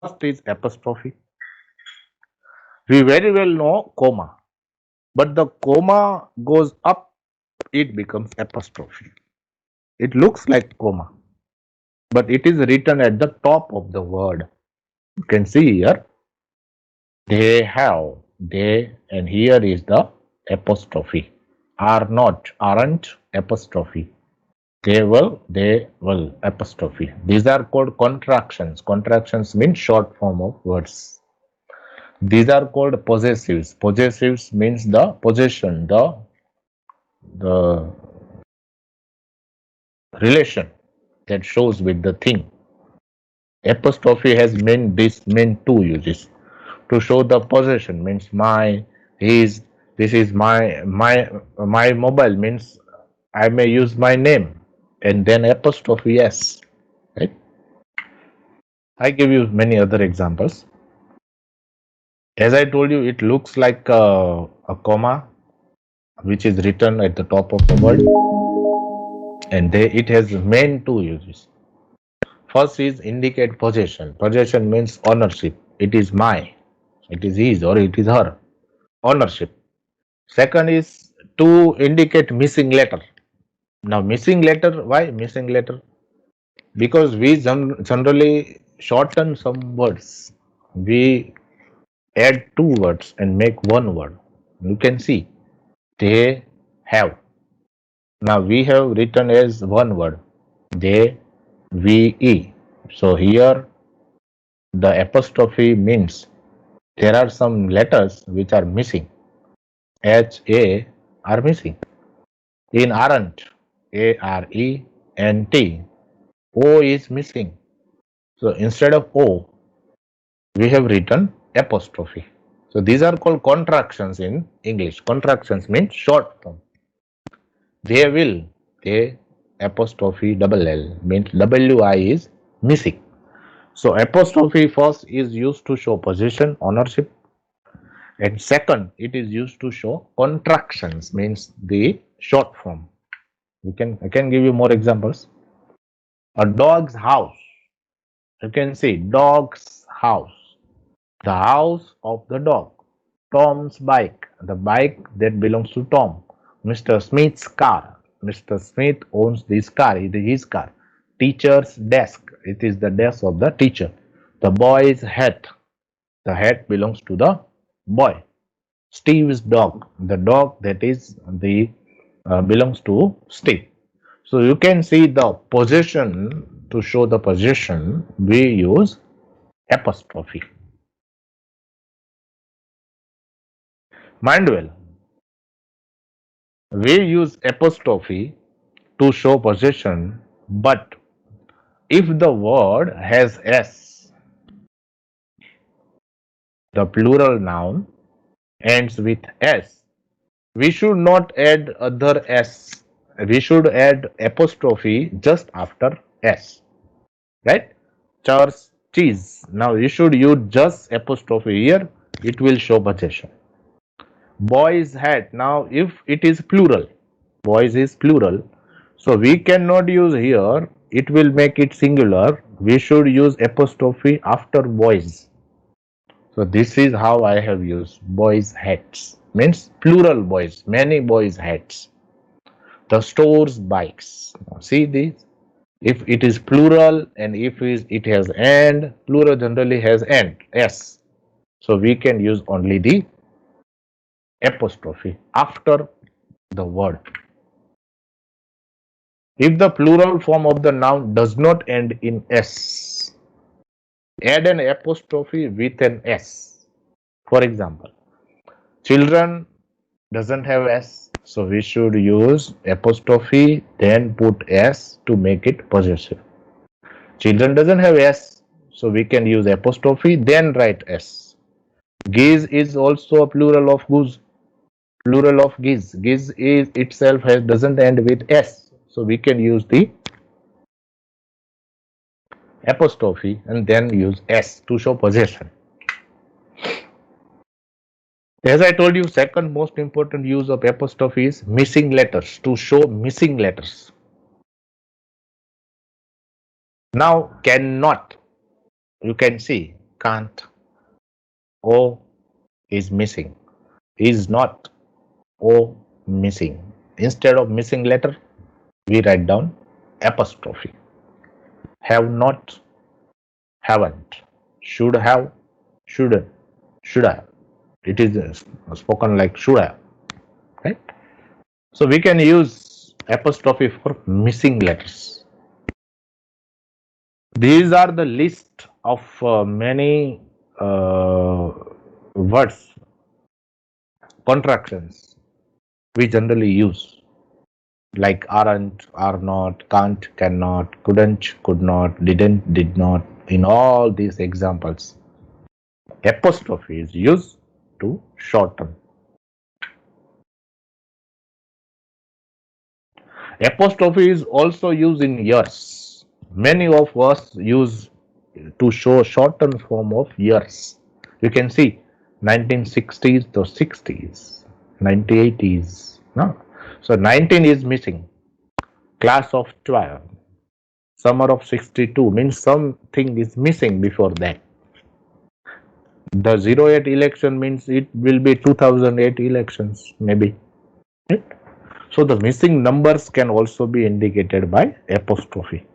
First is apostrophe. We very well know comma, but the comma goes up, it becomes apostrophe. It looks like comma, but it is written at the top of the word. You can see here, they have, they, and here is the apostrophe. Are not, aren't, apostrophe. They will, apostrophe. These are called contractions. Contractions mean short form of words. These are called possessives. Possessives means the possession, the relation that shows with the thing. Apostrophe has main two uses. To show the possession means my, his, this is my mobile means I may use my name and then apostrophe s. Right? I give you many other examples. As I told you, it looks like a comma which is written at the top of the word, and it has main two uses. First is indicate possession. Possession means ownership. It is my, it is his or it is her. Ownership. Second is to indicate missing letter. Now, missing letter, why missing letter? Because we generally shorten some words. We add two words and make one word. You can see they have. Now we have written as one word. They, we, e. So here the apostrophe means there are some letters which are missing. H, A are missing. In aren't, A, R, E, and T, O is missing. So instead of O, we have written apostrophe. So these are called contractions in English. Contractions mean short form. They will, they apostrophe double L means WI is missing. So apostrophe first is used to show possession, ownership, and second it is used to show contractions means the short form. I can give you more examples. A dog's house. You can see dog's house. The house of the dog. Tom's bike. The bike that belongs to Tom. Mr. Smith's car. Mr. Smith owns this car. It is his car. Teacher's desk. It is the desk of the teacher. The boy's hat. The hat belongs to the boy. Steve's dog. The dog that is the belongs to Steve. So you can see the possession. To show the possession, we use apostrophe. Mind well, we use apostrophe to show possession, but if the word has s, the plural noun ends with s, we should not add other s. We should add apostrophe just after s, right? Church, cheese. Now you should use just apostrophe here. It will show possession. Boy's hat. Now if it is plural, boys is plural, so we cannot use here, it will make it singular. We should use apostrophe after boys. So this is how I have used boys hats means plural boys, many boys hats. The store's bikes. Now see this, if it is plural and if it has and, plural generally has and s, so we can use only the apostrophe after the word. If the plural form of the noun does not end in s, add an apostrophe with an s. For example, children doesn't have s, so we should use apostrophe then put s to make it possessive. Children doesn't have s, so we can use apostrophe then write s. Geese is also a plural of goose. Plural of geese. Geese is itself doesn't end with s, so we can use the apostrophe and then use s to show possession. As I told you, second most important use of apostrophe is missing letters, to show missing letters. Now cannot, you can see can't. O is missing. Is not. O missing. Instead of missing letter, we write down apostrophe. Have not, haven't. Should have, shouldn't, should have. It is spoken like should have, right? So we can use apostrophe for missing letters. These are the list of many words, contractions we generally use, like aren't, are not, can't, cannot, couldn't, could not, didn't, did not. In all these examples, apostrophe is used to shorten. Apostrophe is also used in years. Many of us use to show shortened form of years. You can see 1960s to 60s, 1980s. No? So 19 is missing. Class of 12. Summer of 62 means something is missing before that. The 08 election means it will be 2008 elections, maybe. Right? So the missing numbers can also be indicated by apostrophe.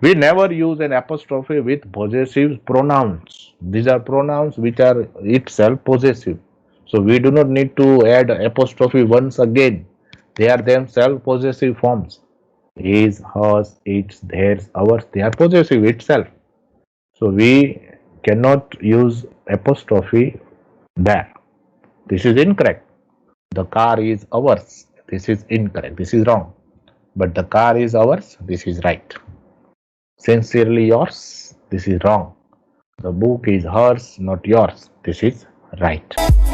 We never use an apostrophe with possessive pronouns. These are pronouns which are itself possessive. So we do not need to add apostrophe once again. They are themselves possessive forms. His, hers, its, theirs, ours. They are possessive itself. So we cannot use apostrophe there. This is incorrect. The car is ours. This is incorrect. This is wrong. But the car is ours. This is right. Sincerely yours. This is wrong. The book is hers, not yours. This is right.